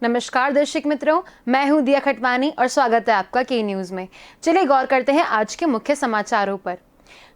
नमस्कार दर्शक मित्रों, मैं हूं दिया खटवानी और स्वागत है आपका के न्यूज में। चलिए गौर करते हैं आज के मुख्य समाचारों पर।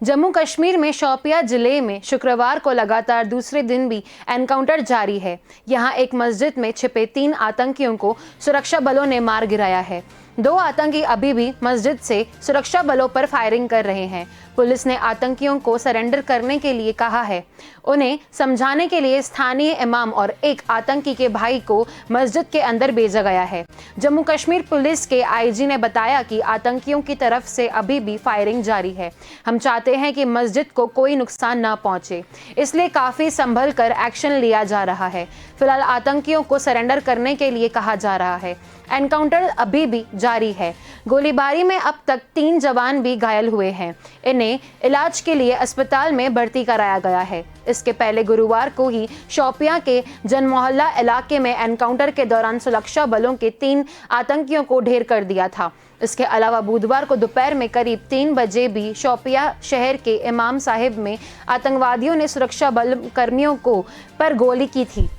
जम्मू कश्मीर में शोपियां जिले में शुक्रवार को लगातार दूसरे दिन भी एनकाउंटर जारी है। यहां एक मस्जिद में छिपे 3 आतंकियों को सुरक्षा बलों ने मार गिराया है। 2 आतंकी अभी भी मस्जिद से सुरक्षा बलों पर फायरिंग कर रहे हैं। पुलिस ने आतंकियों को सरेंडर करने के लिए कहा है। उन्हें समझाने के लिए स्थानीय इमाम और एक आतंकी के भाई को मस्जिद के अंदर भेजा गया है। जम्मू कश्मीर पुलिस के आईजी ने बताया कि आतंकियों की तरफ से अभी भी फायरिंग जारी है। हम चाहते हैं कि मस्जिद को कोई नुकसान न पहुंचे, इसलिए काफी संभल कर एक्शन लिया जा रहा है। फिलहाल आतंकियों को सरेंडर करने के लिए कहा जा रहा है। एनकाउंटर अभी भी जारी है। गोलीबारी में अब तक 3 जवान भी घायल हुए हैं। इन्हें इलाज के लिए अस्पताल में भर्ती कराया गया है। इसके पहले गुरुवार को ही शोपियां के जनमोहल्ला इलाके में एनकाउंटर के दौरान सुरक्षा बलों के 3 आतंकियों को ढेर कर दिया था। इसके अलावा बुधवार को दोपहर में करीब 3 बजे भी शोपियां शहर के इमाम साहिब में आतंकवादियों ने सुरक्षा बल कर्मियों को पर गोली की थी।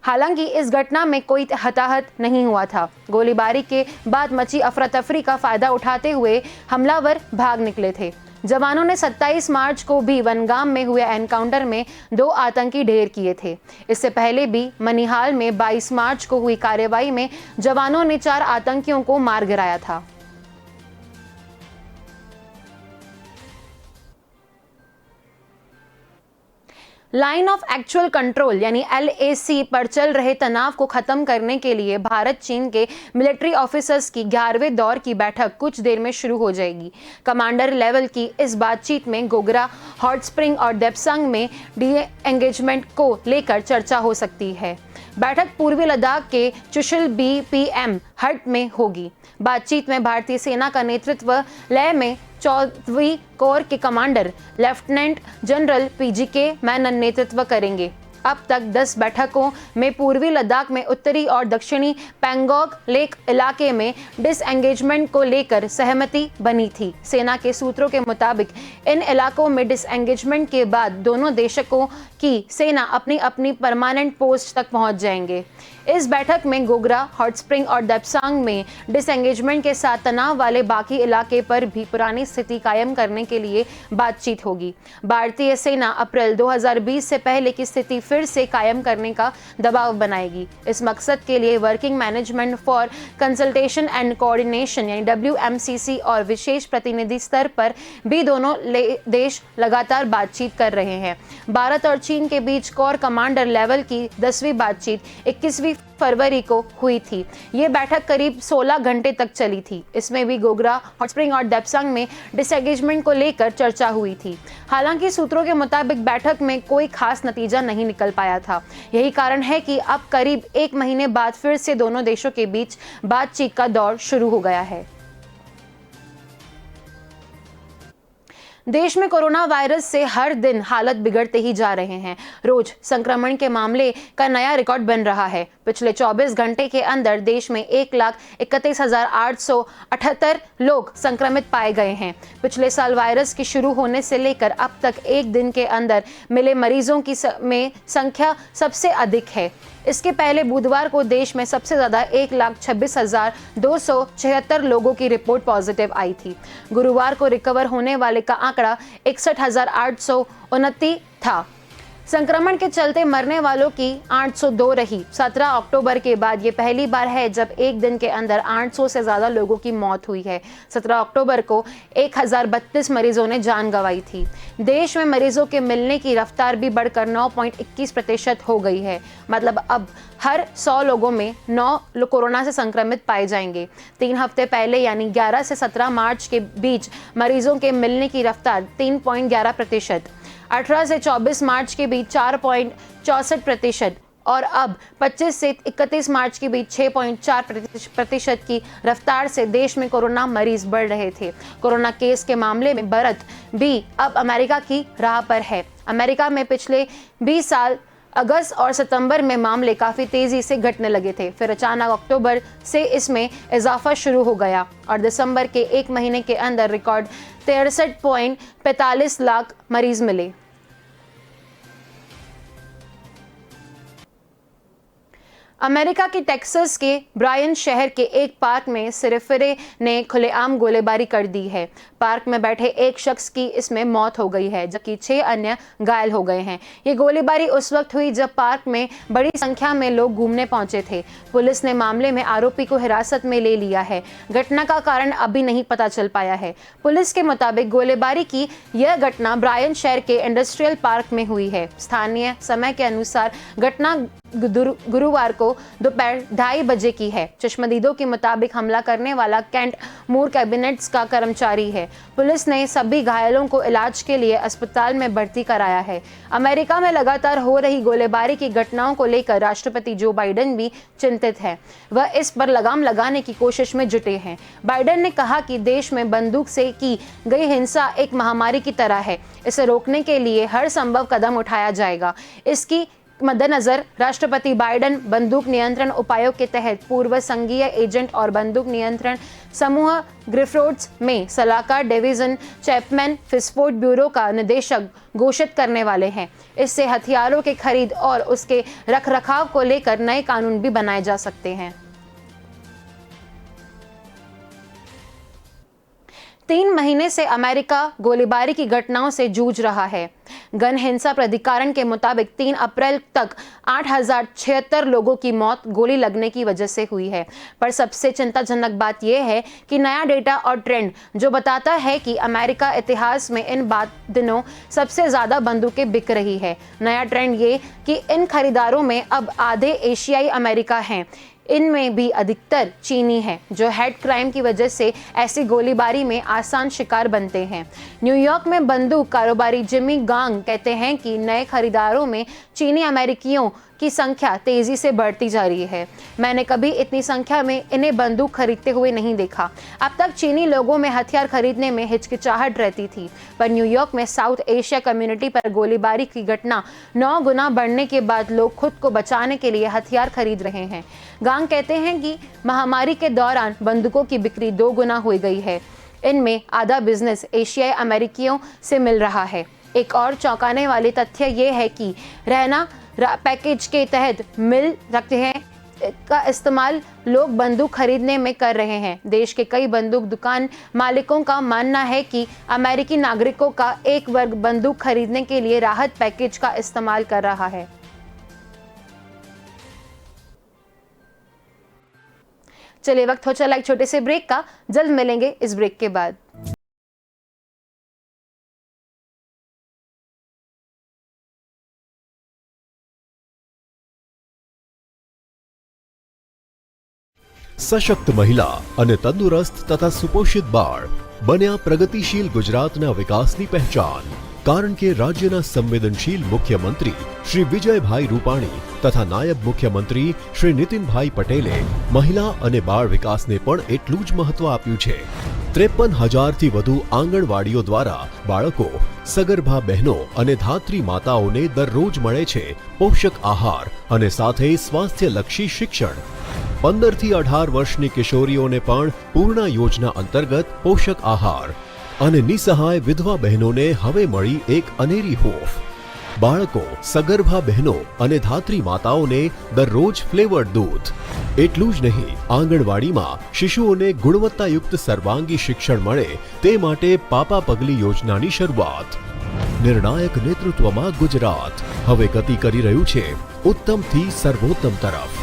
हालांकि इस घटना में कोई हताहत नहीं हुआ था। गोलीबारी के बाद मची अफरा तफरी का फायदा उठाते हुए हमलावर भाग निकले थे। जवानों ने 27 मार्च को भी वनगाम में हुए एनकाउंटर में 2 आतंकी ढेर किए थे। इससे पहले भी मनिहाल में 22 मार्च को हुई कार्रवाई में जवानों ने 4 आतंकियों को मार गिराया था। लाइन ऑफ एक्चुअल कंट्रोल यानी LAC पर चल रहे तनाव को खत्म करने के लिए भारत चीन के मिलिट्री ऑफिसर्स की 11वें दौर की बैठक कुछ देर में शुरू हो जाएगी। कमांडर लेवल की इस बातचीत में गोगरा, हॉट स्प्रिंग और देपसंग में डी एंगेजमेंट को लेकर चर्चा हो सकती है। बैठक पूर्वी लद्दाख के चुशल BPM हट में होगी। बातचीत में भारतीय सेना का नेतृत्व लेह में 14वीं कोर के कमांडर लेफ्टिनेंट जनरल PGK मैनन नेतृत्व करेंगे। अब तक 10 बैठकों में पूर्वी लद्दाख में उत्तरी और दक्षिणी पैंगोंग लेक इलाके में डिसएंगेजमेंट को लेकर सहमति बनी थी। सेना के सूत्रों के मुताबिक इन इलाकों में डिसएंगेजमेंट के बाद दोनों देशों की सेना अपनी अपनी परमानेंट पोस्ट तक पहुंच जाएंगे। इस बैठक में गोगरा, हॉट स्प्रिंग और देपसांग में डिसएंगेजमेंट के साथ तनाव वाले बाकी इलाके पर भी पुरानी स्थिति कायम करने के लिए बातचीत होगी। भारतीय सेना अप्रैल 2020 से पहले की स्थिति फिर से कायम करने का दबाव बनाएगी। इस मकसद के लिए working management for consultation and coordination यानी WMCC और विशेष प्रतिनिधि स्तर पर भी दोनों देश लगातार बातचीत कर रहे हैं। भारत और चीन के बीच कोर कमांडर लेवल की 10वीं बातचीत 21 फरवरी को हुई थी। ये बैठक करीब 16 घंटे तक चली थी। इसमें भी गोगरा, हॉट स्प्रिंग और देपसंग में डिसएंगेजमेंट को लेकर चर्चा हुई थी। हालांकि सूत्रों के मुताबिक बैठक में कोई खास नतीजा नहीं निकल पाया था। यही कारण है कि अब करीब 1 महीने बाद फिर से दोनों देशों के बीच बातचीत का दौर शुरू हो गया है। देश में कोरोना वायरस से हर दिन हालत बिगड़ते ही जा रहे हैं। रोज संक्रमण के मामले का नया रिकॉर्ड बन रहा है। पिछले 24 घंटे के अंदर देश में 1,31,878 लोग संक्रमित पाए गए हैं। पिछले साल वायरस के शुरू होने से लेकर अब तक एक दिन के अंदर मिले मरीजों की संख्या सबसे अधिक है। इसके पहले बुधवार को देश में सबसे ज्यादा 1,26,276 लोगों की रिपोर्ट पॉजिटिव आई थी। गुरुवार को रिकवर होने वाले का आंकड़ा 61,829 था। संक्रमण के चलते मरने वालों की 802 रही। 17 अक्टूबर के बाद ये पहली बार है जब एक दिन के अंदर 800 से ज्यादा लोगों की मौत हुई है। 17 अक्टूबर को 1032 मरीजों ने जान गंवाई थी। देश में मरीजों के मिलने की रफ्तार भी बढ़कर 9.21% हो गई है। मतलब अब हर 100 लोगों में 9 कोरोना से संक्रमित पाए जाएंगे। 3 हफ्ते पहले यानी 11 से 17 मार्च के बीच मरीजों के मिलने की रफ्तार 3.11%, 18 से 24 मार्च के बीच 4.64% और अब 25 से 31 मार्च के बीच 6.4% की रफ्तार से देश में कोरोना मरीज बढ़ रहे थे। कोरोना केस के मामले में भारत भी अब अमेरिका की राह पर है। अमेरिका में पिछले 20 साल अगस्त और सितंबर में मामले काफी तेजी से घटने लगे थे। फिर अचानक अक्टूबर से इसमें इजाफा शुरू हो गया और दिसंबर के 1 महीने के अंदर रिकॉर्ड 63.45 लाख मरीज मिले। अमेरिका के टेक्सास के ब्रायन शहर के एक पार्क में सिरफिरे ने खुलेआम गोलीबारी कर दी है। पार्क में बैठे एक शख्स की इसमें मौत हो गई है, जबकि 6 अन्य घायल हो गए हैं। ये गोलीबारी उस वक्त हुई जब पार्क में बड़ी संख्या में लोग घूमने पहुंचे थे। पुलिस ने मामले में आरोपी को हिरासत में ले लिया है। घटना का कारण अभी नहीं पता चल पाया है। पुलिस के मुताबिक गोलीबारी की यह घटना ब्रायन शहर के इंडस्ट्रियल पार्क में हुई है। स्थानीय समय के अनुसार घटना गुरुवार को दोपहर 2:30 बजे की है। चश्मदीदों के मुताबिक हमला करने वाला केंट मूर कैबिनेट्स का कर्मचारी है। पुलिस ने सभी घायलों को इलाज के लिए अस्पताल में भर्ती कराया है। अमेरिका में लगातार हो रही गोलीबारी की घटनाओं को लेकर राष्ट्रपति जो बाइडेन भी चिंतित है। वह इस पर लगाम लगाने की कोशिश में जुटे हैं। बाइडेन ने कहा कि देश में बंदूक से की गई हिंसा एक महामारी की तरह है। इसे रोकने के लिए हर संभव कदम उठाया जाएगा। इसकी मद्देनजर राष्ट्रपति बाइडेन बंदूक नियंत्रण उपायों के तहत पूर्व संघीय एजेंट और बंदूक नियंत्रण समूह ग्रिफोर्ड्स में सलाहकार डिवीजन चैपमैन विस्फोट ब्यूरो का निदेशक घोषित करने वाले हैं। इससे हथियारों के खरीद और उसके रखरखाव को लेकर नए कानून भी बनाए जा सकते हैं। 3 महीने से अमेरिका गोलीबारी की घटनाओं से जूझ रहा है। गन हिंसा प्राधिकरण के मुताबिक 3 अप्रैल तक 8076 लोगों की मौत गोली लगने की वजह से हुई है। पर सबसे चिंताजनक बात यह है कि नया डेटा और ट्रेंड जो बताता है कि अमेरिका इतिहास में इन दिनों सबसे ज्यादा बंदूकें बिक रही है। नया ट्रेंड ये कि इन खरीदारों में अब आधे एशियाई अमेरिका हैं। इनमें भी अधिकतर चीनी है, जो हेड क्राइम की वजह से ऐसी गोलीबारी में आसान शिकार बनते हैं। न्यूयॉर्क में बंदूक कारोबारी जिमी गांग कहते हैं कि नए खरीदारों में चीनी अमेरिकियों की संख्या तेजी से बढ़ती जा रही है। मैंने कभी इतनी संख्या में इन्हें बंदूक खरीदते हुए नहीं देखा। अब तक चीनी लोगों में हथियार खरीदने में हिचकिचाहट रहती थी, पर न्यूयॉर्क में साउथ एशिया कम्युनिटी पर गोलीबारी की घटना 9 गुना बढ़ने के बाद लोग खुद को बचाने के लिए हथियार खरीद रहे हैं। गांग कहते हैं कि महामारी के दौरान बंदूकों की बिक्री 2 गुना हो गई है। इनमें आधा बिजनेस एशियाई अमेरिकियों से मिल रहा है। एक और चौंकाने वाली तथ्य ये है कि रहना पैकेज के तहत मिल रखते हैं का इस्तेमाल लोग बंदूक खरीदने में कर रहे हैं। देश के कई बंदूक दुकान मालिकों का मानना है कि अमेरिकी नागरिकों का एक वर्ग बंदूक खरीदने के लिए राहत पैकेज का इस्तेमाल कर रहा है। चलिए, वक्त हो चला एक छोटे से ब्रेक का। जल्द मिलेंगे इस ब्रेक के बाद। સશક્ત મહિલા અને તંદુરસ્ત તથા સુપોષિત બાળ બન્યા પ્રગતિશીલ ગુજરાતના વિકાસની પહેચાન। કારણ કે રાજ્યના સંવેદનશીલ મુખ્યમંત્રી શ્રી વિજયભાઈ રૂપાણી તથા નાયબ મુખ્યમંત્રી શ્રી નીતિનભાઈ પટેલે મહિલા અને બાળ વિકાસને પણ એટલું જ મહત્વ આપ્યું છે। 53,000થી વધુ આંગણવાડીઓ દ્વારા બાળકો, સગર્ભા બહેનો અને ધાત્રી માતાઓને દરરોજ મળે છે પોષક આહાર અને સાથે સ્વાસ્થ્યલક્ષી શિક્ષણ। 15 થી 18 વર્ષની કિશોરીઓને પણ પૂર્ણા યોજના અંતર્ગત પોષક આહાર અને નિસહાય વિધવા બહેનોને હવે મળી એક અનેરી હૂંફ। બાળકો, સગર્ભા બહેનો અને ધાત્રી માતાઓને દરરોજ ફ્લેવર્ડ દૂધ। એટલું જ નહીં, આંગણવાડીમાં શિશુઓને ગુણવત્તાયુક્ત સર્વાંગી શિક્ષણ મળે તે માટે પાપા પગલી યોજનાની શરૂઆત। નિર્ણાયક નેતૃત્વમાં ગુજરાત હવે ગતિ કરી રહ્યું છે ઉત્તમથી સર્વોત્તમ તરફ।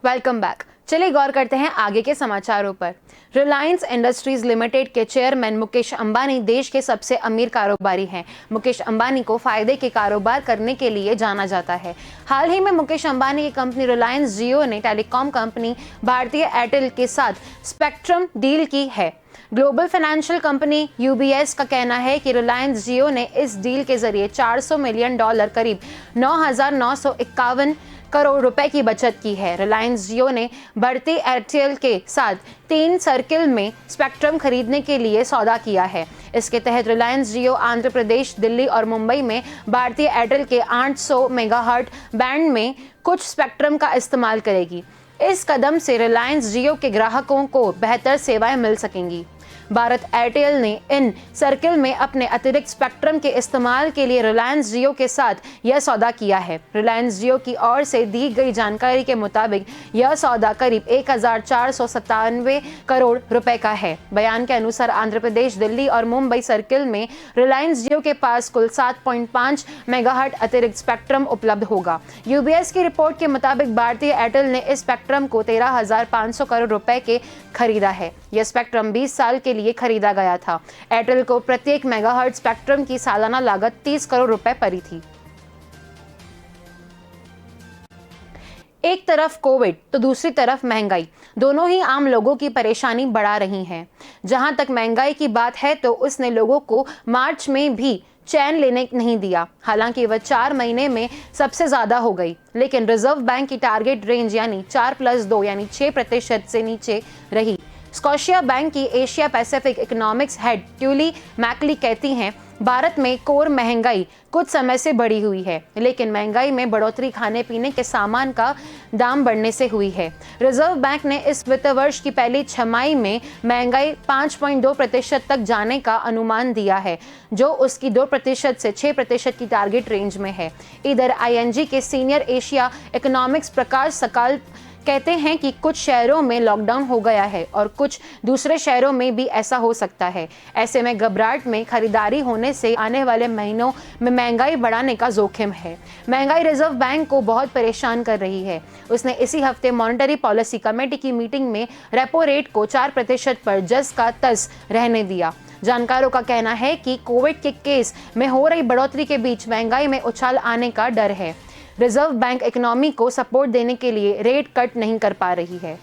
Welcome back. चलिए गौर करते हैं आगे के समाचारों पर। रिलायंस इंडस्ट्रीज लिमिटेड के चेयरमैन मुकेश अंबानी देश के सबसे अमीर कारोबारी हैं। मुकेश अंबानी को फायदे के कारोबार करने के लिए जाना जाता है। हाल ही में मुकेश अंबानी की कंपनी रिलायंस जियो ने टेलीकॉम कंपनी भारतीय एयरटेल के साथ स्पेक्ट्रम डील की है। ग्लोबल फाइनेंशियल कंपनी यूबीएस का कहना है कि रिलायंस जियो ने इस डील के जरिए $400 मिलियन करीब 9,951 करोड़ रुपए की बचत की है। रिलायंस जियो ने बढ़ती एयरटेल के साथ 3 सर्किल में स्पेक्ट्रम खरीदने के लिए सौदा किया है। इसके तहत रिलायंस जियो आंध्र प्रदेश, दिल्ली और मुंबई में भारतीय एयरटेल के 800 मेगाहर्ट्ज बैंड में कुछ स्पेक्ट्रम का इस्तेमाल करेगी। इस कदम से रिलायंस जियो के ग्राहकों को बेहतर सेवाएं मिल सकेंगी। भारत एयरटेल ने इन सर्किल में अपने अतिरिक्त स्पेक्ट्रम के इस्तेमाल के लिए रिलायंस जियो के साथ यह सौदा किया है। रिलायंस जियो की ओर से दी गई जानकारी के मुताबिक यह सौदा करीब 1497 करोड़ रुपए का है। बयान के अनुसार आंध्र प्रदेश, दिल्ली और मुंबई सर्किल में रिलायंस जियो के पास कुल 7.5 मेगाहर्ट्ज अतिरिक्त स्पेक्ट्रम उपलब्ध होगा। यूबीएस की रिपोर्ट के मुताबिक भारतीय एयरटेल ने इस स्पेक्ट्रम को 13,500 करोड़ रुपए के खरीदा है। यह स्पेक्ट्रम 20 साल के लिए खरीदा गया था। एयरटेल को प्रत्येक मेगाहर्ट्ज स्पेक्ट्रम की सालाना लागत 30 करोड़ रुपए पड़ी थी। एक तरफ कोविड तो दूसरी तरफ महंगाई, दोनों ही आम लोगों की परेशानी बढ़ा रही हैं। जहां तक महंगाई की बात है तो उसने लोगों को मार्च में भी चैन लेने नहीं दिया। हालांकि वह 4 महीने में सबसे ज्यादा हो गई, लेकिन रिजर्व बैंक की टारगेट रेंज यानी 4+2 यानी 6% से नीचे रही। स्कॉशिया बैंक की Asia Pacific economics head Tuuli McCully कहती हैं, भारत में कोर महंगाई कुछ समय से बढ़ी हुई है, लेकिन महंगाई में बढ़ोतरी खाने पीने के सामान का दाम बढ़ने से हुई है। रिजर्व बैंक ने इस वित्त वर्ष की पहली छमाही में महंगाई 5.2% तक जाने का अनुमान दिया है, जो उसकी 2% से 6% की टारगेट रेंज में है। इधर आईएनजी के सीनियर एशिया इकोनॉमिक्स प्रकाश सकाल कहते हैं कि कुछ शहरों में लॉकडाउन हो गया है और कुछ दूसरे शहरों में भी ऐसा हो सकता है। ऐसे में घबराहट में खरीदारी होने से आने वाले महीनों में महंगाई बढ़ाने का जोखिम है। महंगाई रिजर्व बैंक को बहुत परेशान कर रही है। उसने इसी हफ्ते मॉनेटरी पॉलिसी कमेटी की मीटिंग में रेपो रेट को 4% पर जस का तस रहने दिया। जानकारों का कहना है कि कोविड के केस में हो रही बढ़ोतरी के बीच महंगाई में उछाल आने का डर है। रिजर्व बैंक इकोनॉमी को सपोर्ट देने के लिए रेट कट नहीं कर पा रही है।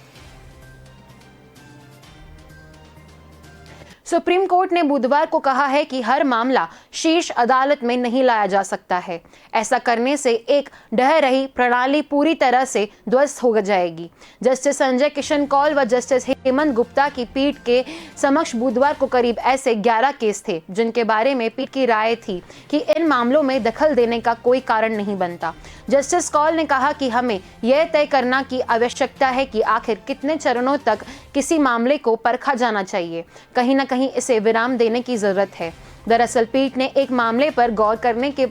सुप्रीम कोर्ट ने बुधवार को कहा है कि हर मामला शीर्ष अदालत में नहीं लाया जा सकता है। ऐसा करने से एक ढह रही प्रणाली पूरी तरह से ध्वस्त हो जाएगी। जस्टिस संजय किशन कौल व जस्टिस हेमंत गुप्ता की पीठ के समक्ष बुधवार को करीब ऐसे 11 केस थे, जिनके बारे में पीठ की राय थी कि इन मामलों में दखल देने का कोई कारण नहीं बनता। जस्टिस कौल ने कहा कि हमें यह तय करना की आवश्यकता है कि आखिर कितने चरणों तक किसी मामले को परखा जाना चाहिए। कहीं न कहीं इसे विराम देने की जरूरत है। दरअसल पीठ ने एक मामले पर गौर करने के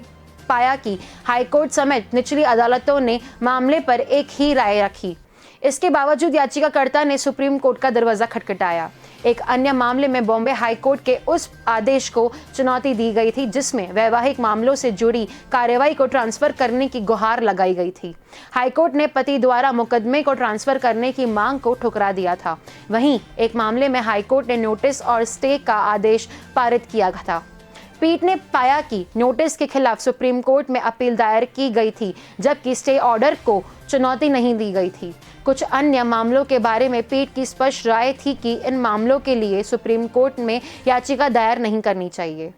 पाया कि हाईकोर्ट समेत निचली अदालतों ने मामले पर एक ही राय रखी। इसके बावजूद याचिकाकर्ता ने सुप्रीम कोर्ट का दरवाजा खटखटाया। एक अन्य मामले में बॉम्बे हाईकोर्ट के उस आदेश को चुनौती दी गई थी जिसमें वैवाहिक मामलों से जुड़ी कार्रवाई को ट्रांसफर करने की गुहार लगाई गई थी। हाईकोर्ट ने पति द्वारा मुकदमे को ट्रांसफर करने की मांग को ठुकरा दिया था। वहीं एक मामले में हाईकोर्ट ने नोटिस और स्टे का आदेश पारित किया था। पीठ ने पाया कि नोटिस के खिलाफ सुप्रीम कोर्ट में अपील दायर की गई थी, जबकि स्टे ऑर्डर को चुनौती नहीं दी गई थी। कुछ अन्य मामलों के बारे में पीठ की स्पष्ट राय थी कि इन मामलों के लिए सुप्रीम कोर्ट में याचिका दायर नहीं करनी चाहिए।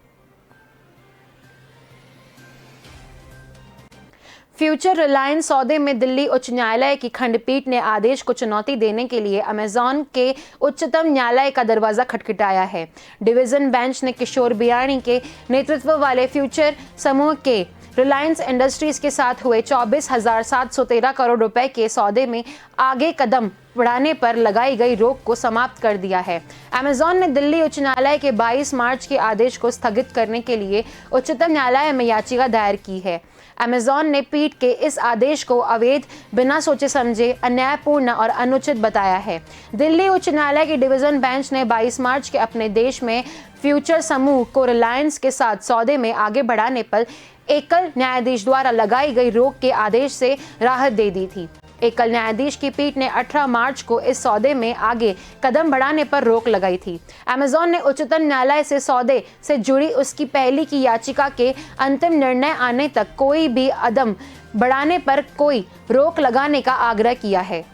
फ्यूचर रिलायंस सौदे में दिल्ली उच्च न्यायालय की खंडपीठ ने आदेश को चुनौती देने के लिए अमेजॉन के उच्चतम न्यायालय का दरवाजा खटखटाया है। डिवीजन बेंच ने किशोर बियाणी के नेतृत्व वाले फ्यूचर समूह के रिलायंस इंडस्ट्रीज के साथ हुए 24,713 करोड़ रुपए के सौदे में आगे कदम बढ़ाने पर लगाई गई रोक को समाप्त कर दिया है। अमेजॉन ने दिल्ली उच्च न्यायालय के 22 मार्च के आदेश को स्थगित करने के लिए उच्चतम न्यायालय में याचिका दायर की है। अमेजॉन ने पीठ के इस आदेश को अवैध, बिना सोचे समझे, अन्यायपूर्ण और अनुचित बताया है। दिल्ली उच्च न्यायालय की डिवीजन बेंच ने 22 मार्च के अपने देश में फ्यूचर समूह को रिलायंस के साथ सौदे में आगे बढ़ाने पर एकल न्यायाधीश द्वारा लगाई गई रोक के आदेश से राहत दे दी थी। एकल न्यायाधीश की पीठ ने 18 मार्च को इस सौदे में आगे कदम बढ़ाने पर रोक लगाई थी। अमेजॉन ने उच्चतम न्यायालय से सौदे से जुड़ी उसकी पहली की याचिका के अंतिम निर्णय आने तक कोई भी कदम बढ़ाने पर कोई रोक लगाने का आग्रह किया है।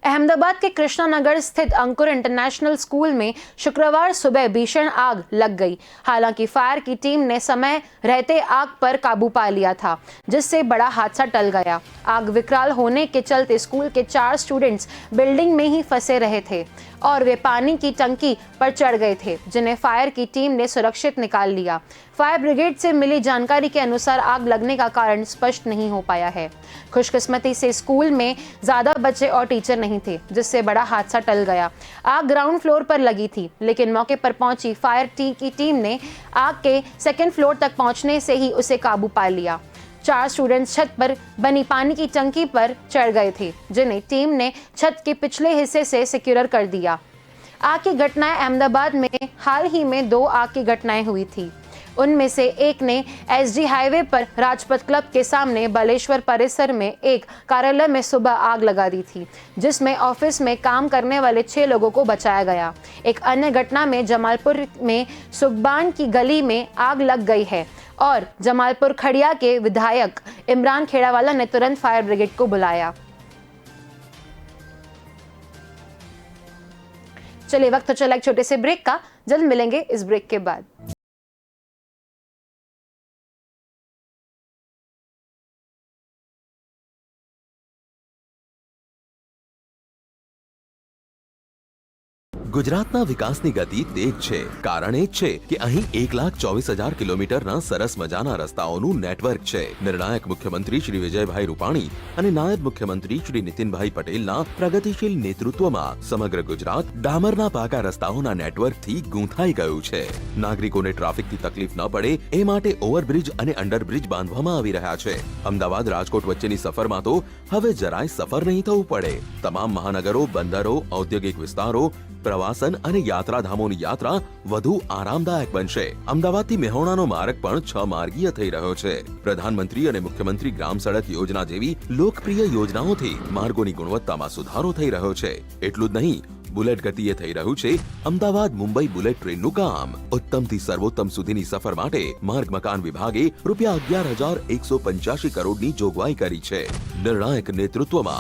अहमदाबाद के कृष्णानगर स्थित अंकुर इंटरनेशनल स्कूल में शुक्रवार सुबह भीषण आग लग गई। हालांकि फायर की टीम ने समय रहते आग पर काबू पा लिया था, जिससे बड़ा हादसा टल गया। आग विकराल होने के चलते स्कूल के 4 स्टूडेंट्स बिल्डिंग में ही फंसे रहे थे और वे पानी की टंकी पर चढ़ गए थे, जिन्हें फायर की टीम ने सुरक्षित निकाल लिया। फायर ब्रिगेड से मिली जानकारी के अनुसार आग लगने का कारण स्पष्ट नहीं हो पाया है। खुशकिस्मती से स्कूल में ज्यादा बच्चे और टीचर नहीं थे, जिससे बड़ा हादसा टल गया। आग ग्राउंड फ्लोर पर लगी थी, लेकिन मौके पर पहुंची फायर की टीम ने आग के सेकेंड फ्लोर तक पहुंचने से ही उसे काबू पा लिया। 4 स्टूडेंट्स छत पर बनी पानी की टंकी पर चढ़ गए थे, जिन्हें टीम ने छत के पिछले हिस्से से सिक्योर कर दिया। आग की घटनाएं अहमदाबाद में हाल ही में 2 आग की घटनाएं हुई थी। उनमें से एक ने एसजी हाईवे पर राजपथ क्लब के सामने बालेश्वर परिसर में एक कार्यालय में सुबह आग लगा दी थी, जिसमें ऑफिस में काम करने वाले 6 लोगों को बचाया गया। एक अन्य घटना में जमालपुर में सुखबान की गली में आग लग गई है और जमालपुर खड़िया के विधायक इमरान खेड़ावाला ने तुरंत फायर ब्रिगेड को बुलाया। चलिए, वक्त तो चला एक छोटे से ब्रेक का, जल्द मिलेंगे इस ब्रेक के बाद। ગુજરાતના વિકાસની ગતિ તેજ છે, કારણ એ જ છે કે અહીં 1,24,000 કિલોમીટરના સરસ મજાના રસ્તાઓનું નેટવર્ક છે। નિર્ણાયક મુખ્યમંત્રી શ્રી વિજયભાઈ રૂપાણી અને નાયબ મુખ્યમંત્રી શ્રી નીતિનભાઈ પટેલના પ્રગતિશીલ નેતૃત્વમાં સમગ્ર ગુજરાત ડામરના પાકા રસ્તાઓના નેટવર્કથી ગૂંથાઈ ગયું છે। નાગરિકોને ટ્રાફિકની તકલીફ ન પડે એ માટે ઓવરબ્રિજ અને અંડરબ્રિજ બાંધવામાં આવી રહ્યા છે। અમદાવાદ રાજકોટ વચ્ચેની સફરમાં તો હવે જરાય સફર નહીં થવું પડે। તમામ મહાનગરો, બંદરો, ઔદ્યોગિક વિસ્તારો, પ્રવાસન અને યાત્રાધામોની યાત્રા વધુ આરામદાયક બનશે। અમદાવાદથી મેહોણાનો માર્ગ પણ 6 માર્ગીય થઈ રહ્યો છે। પ્રધાનમંત્રી અને મુખ્યમંત્રી ગ્રામ સડક યોજના જેવી લોકપ્રિય યોજનાઓથી માર્ગોની ગુણવત્તામાં સુધારો થઈ રહ્યો છે। એટલું જ નહીં, બુલેટ ગતિએ થઈ રહ્યું છે અમદાવાદ મુંબઈ બુલેટ ટ્રેનનું કામ। ઉત્તમથી સર્વોત્તમ સુધીની સફર માટે માર્ગ મકાન વિભાગે ₹11,185 કરોડની જોગવાઈ કરી છે। નિર્ણાયક નેતૃત્વમાં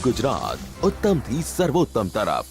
ગુજરાત ઉત્તમથી સર્વોત્તમ તરફ।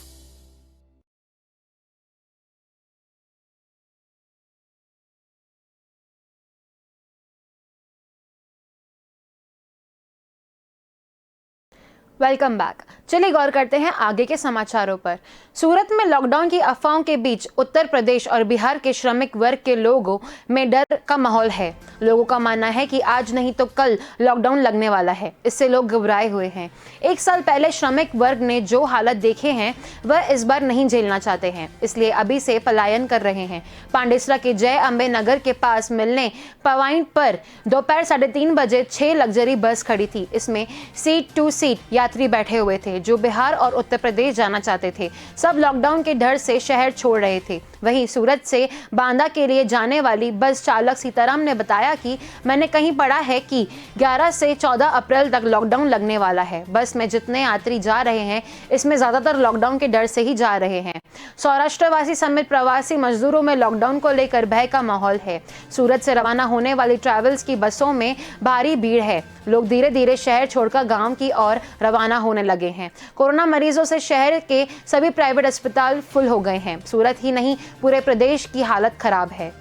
Welcome back. चलिए गौर करते हैं आगे के समाचारों पर। सूरत में लॉकडाउन की अफवाहों के बीच उत्तर प्रदेश और बिहार के श्रमिक वर्ग के लोगों में डर का माहौल है। लोगों का मानना है कि आज नहीं तो कल लॉकडाउन लगने वाला है। इससे लोग घबराए हुए हैं। 1 साल पहले श्रमिक वर्ग ने जो हालत देखे हैं वह इस बार नहीं झेलना चाहते हैं, इसलिए अभी से पलायन कर रहे हैं। पांडेसरा के जय अम्बे नगर के पास मिलने पॉइंट पर दोपहर 3:30 बजे 6 लग्जरी बस खड़ी थी। इसमें सीट टू सीट यात्री बैठे हुए थे जो बिहार और उत्तर प्रदेश जाना चाहते थे। सब लॉकडाउन के डर से शहर छोड़ रहे थे। वहीं सूरत से बांदा के लिए जाने वाली बस चालक सीताराम ने बताया कि मैंने कहीं पढ़ा है कि 11 से 14 अप्रैल तक लॉकडाउन लगने वाला है। बस में जितने यात्री जा रहे हैं इसमें ज्यादातर लॉकडाउन के डर से ही जा रहे हैं। सौराष्ट्रवासी समेत प्रवासी मजदूरों में लॉकडाउन को लेकर भय का माहौल है। सूरत से रवाना होने वाली ट्रैवल्स की बसों में भारी भीड़ है। लोग धीरे धीरे शहर छोड़कर गांव की ओर रवाना होने लगे हैं। कोरोना मरीजों से शहर के सभी प्राइवेट अस्पताल फुल हो गए हैं। सूरत ही नहीं, पूरे प्रदेश की हालत खराब है।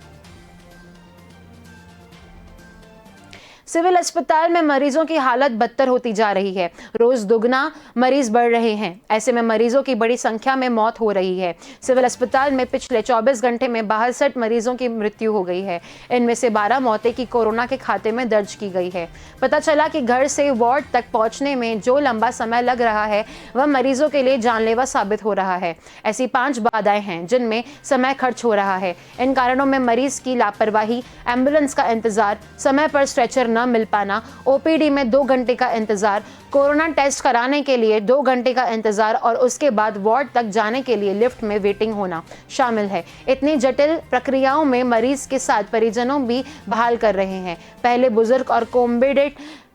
सिविल अस्पताल में मरीजों की हालत बदतर होती जा रही है। रोज दुगना मरीज बढ़ रहे हैं। ऐसे में मरीजों की बड़ी संख्या में मौत हो रही है। सिविल अस्पताल में पिछले 24 घंटे में 62 मरीजों की मृत्यु हो गई है। इनमें से 12 मौतें की कोरोना के खाते में दर्ज की गई है। पता चला कि घर से वार्ड तक पहुंचने में जो लंबा समय लग रहा है वह मरीजों के लिए जानलेवा साबित हो रहा है। ऐसी 5 बाधाएं हैं जिनमें समय खर्च हो रहा है। इन कारणों में मरीज की लापरवाही, एम्बुलेंस का इंतजार, समय पर स्ट्रेचर न मिल पाना, ओपीडी में 2 घंटे का इंतजार, कोरोना टेस्ट कराने के लिए 2 घंटे का इंतजार और उसके बाद वार्ड तक जाने के लिए लिफ्ट में वेटिंग होना शामिल है। इतनी जटिल प्रक्रियाओं में मरीज के साथ परिजनों भी बहाल कर रहे हैं। पहले बुजुर्ग और कोमोrbid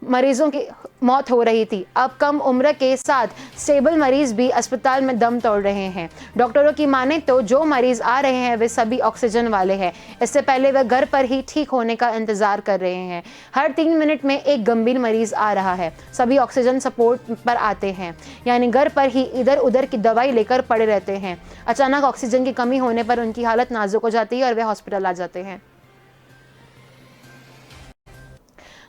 मरीजों की मौत हो रही थी, अब कम उम्र के साथ स्टेबल मरीज भी अस्पताल में दम तोड़ रहे हैं। डॉक्टरों की माने तो जो मरीज आ रहे हैं वे सभी ऑक्सीजन वाले हैं। इससे पहले वे घर पर ही ठीक होने का इंतजार कर रहे हैं। हर 3 मिनट में एक गंभीर मरीज आ रहा है। सभी ऑक्सीजन सपोर्ट पर आते हैं, यानी घर पर ही इधर उधर की दवाई लेकर पड़े रहते हैं। अचानक ऑक्सीजन की कमी होने पर उनकी हालत नाजुक हो जाती है और वे हॉस्पिटल आ जाते हैं।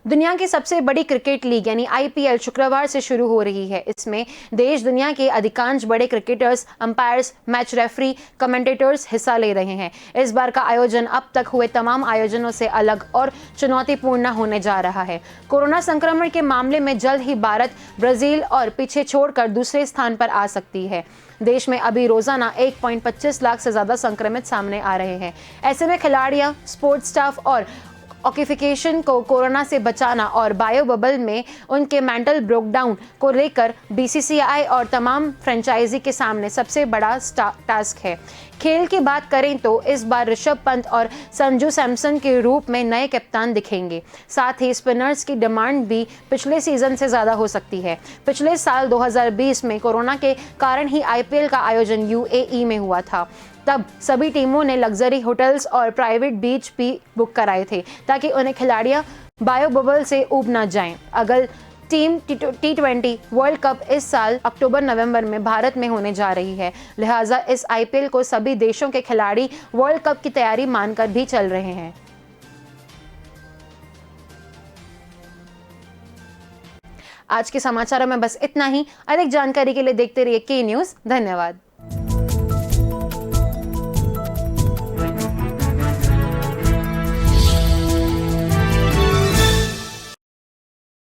दुनिया की सबसे बड़ी क्रिकेट लीग यानी आईपीएल शुक्रवार से शुरू हो रही है। इसमें देश दुनिया के अधिकांश बड़े cricketers, umpires, match referee, commentators हिस्सा ले रहे हैं। इस बार का आयोजन अब तक हुए तमाम आयोजनों से अलग और चुनौतीपूर्ण होने जा रहा है। कोरोना संक्रमण के मामले में जल्द ही भारत, ब्राजील और पीछे छोड़कर दूसरे स्थान पर आ सकती है। देश में अभी रोजाना 1.25 लाख से ज्यादा संक्रमित सामने आ रहे हैं। ऐसे में खिलाड़ियों, स्पोर्ट्स स्टाफ और ऑक्यूफिकेशन को कोरोना से बचाना और बायो बबल में उनके मेंटल ब्रेकडाउन को लेकर बीसीसीआई और तमाम फ्रेंचाइजी के सामने सबसे बड़ा टास्क है। खेल की बात करें तो इस बार ऋषभ पंत और संजू सैमसन के रूप में नए कप्तान दिखेंगे। साथ ही स्पिनर्स की डिमांड भी पिछले सीजन से ज़्यादा हो सकती है। पिछले साल 2020 में कोरोना के कारण ही आईपीएल का आयोजन यूएई में हुआ था। तब सभी टीमों ने लग्जरी होटल्स और प्राइवेट बीच भी बुक कराए थे ताकि उन्हें खिलाड़ियां बायो बबल से ऊब न जाएं। अगर टीम T20 वर्ल्ड कप इस साल अक्टूबर-नवंबर में भारत में होने जा रही है, लिहाजा इस आईपीएल को सभी देशों के खिलाड़ी वर्ल्ड कप की तैयारी मानकर भी चल रहे हैं। आज के समाचारों में बस इतना ही। अधिक जानकारी के लिए देखते रहिए के न्यूज़। धन्यवाद।